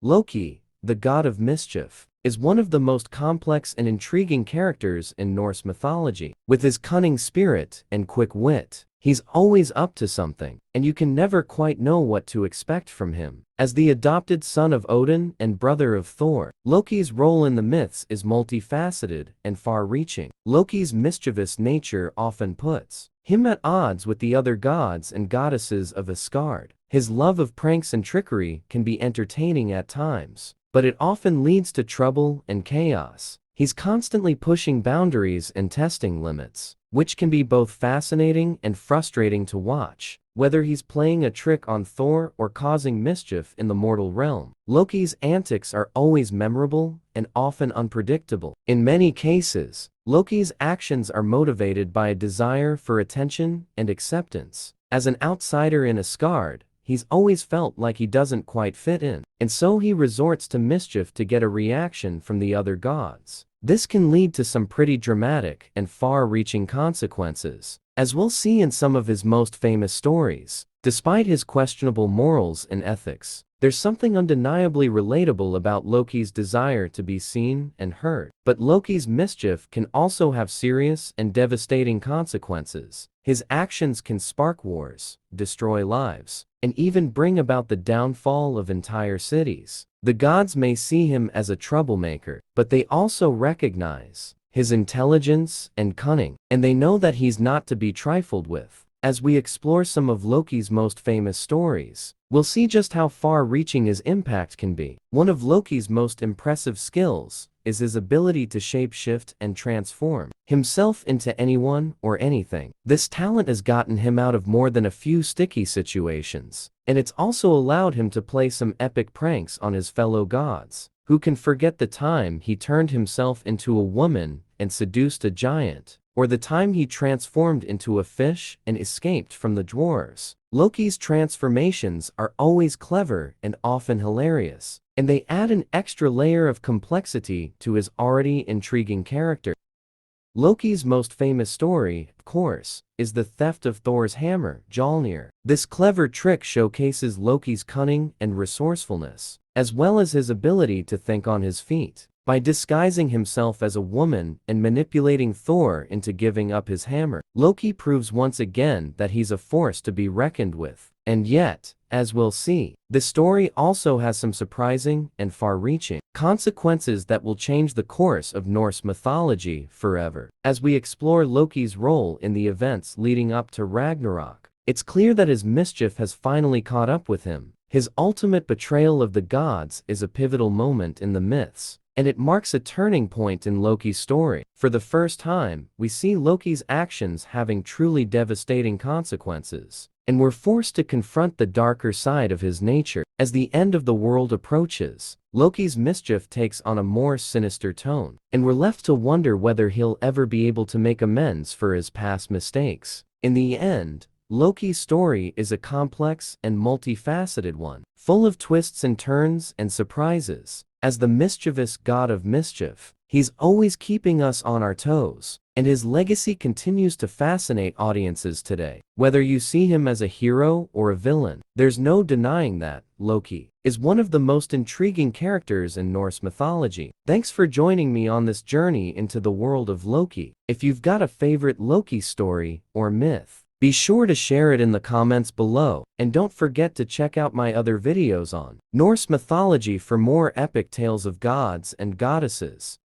Loki, the god of mischief, is one of the most complex and intriguing characters in Norse mythology. With his cunning spirit and quick wit, he's always up to something, and you can never quite know what to expect from him. As the adopted son of Odin and brother of Thor, Loki's role in the myths is multifaceted and far-reaching. Loki's mischievous nature often puts him at odds with the other gods and goddesses of Asgard. His love of pranks and trickery can be entertaining at times, but it often leads to trouble and chaos. He's constantly pushing boundaries and testing limits, which can be both fascinating and frustrating to watch. Whether he's playing a trick on Thor or causing mischief in the mortal realm, Loki's antics are always memorable and often unpredictable. In many cases, Loki's actions are motivated by a desire for attention and acceptance. As an outsider in Asgard, he's always felt like he doesn't quite fit in, and so he resorts to mischief to get a reaction from the other gods. This can lead to some pretty dramatic and far-reaching consequences, as we'll see in some of his most famous stories. Despite his questionable morals and ethics, there's something undeniably relatable about Loki's desire to be seen and heard. But Loki's mischief can also have serious and devastating consequences. His actions can spark wars, destroy lives, and even bring about the downfall of entire cities. The gods may see him as a troublemaker, but they also recognize his intelligence and cunning, and they know that he's not to be trifled with. As we explore some of Loki's most famous stories, we'll see just how far-reaching his impact can be. One of Loki's most impressive skills is his ability to shape-shift and transform himself into anyone or anything. This talent has gotten him out of more than a few sticky situations, and it's also allowed him to play some epic pranks on his fellow gods. Who can forget the time he turned himself into a woman and seduced a giant, or the time he transformed into a fish and escaped from the dwarves? Loki's transformations are always clever and often hilarious, and they add an extra layer of complexity to his already intriguing character. Loki's most famous story, of course, is the theft of Thor's hammer, Mjolnir. This clever trick showcases Loki's cunning and resourcefulness, as well as his ability to think on his feet. By disguising himself as a woman and manipulating Thor into giving up his hammer, Loki proves once again that he's a force to be reckoned with. And yet, as we'll see, the story also has some surprising and far-reaching consequences that will change the course of Norse mythology forever. As we explore Loki's role in the events leading up to Ragnarok, it's clear that his mischief has finally caught up with him. His ultimate betrayal of the gods is a pivotal moment in the myths, and it marks a turning point in Loki's story. For the first time, we see Loki's actions having truly devastating consequences, and we're forced to confront the darker side of his nature. As the end of the world approaches, Loki's mischief takes on a more sinister tone, and we're left to wonder whether he'll ever be able to make amends for his past mistakes. In the end, Loki's story is a complex and multifaceted one, full of twists and turns and surprises. As the mischievous god of mischief, he's always keeping us on our toes, and his legacy continues to fascinate audiences today. Whether you see him as a hero or a villain, there's no denying that Loki is one of the most intriguing characters in Norse mythology. Thanks for joining me on this journey into the world of Loki. If you've got a favorite Loki story or myth, be sure to share it in the comments below, and don't forget to check out my other videos on Norse mythology for more epic tales of gods and goddesses.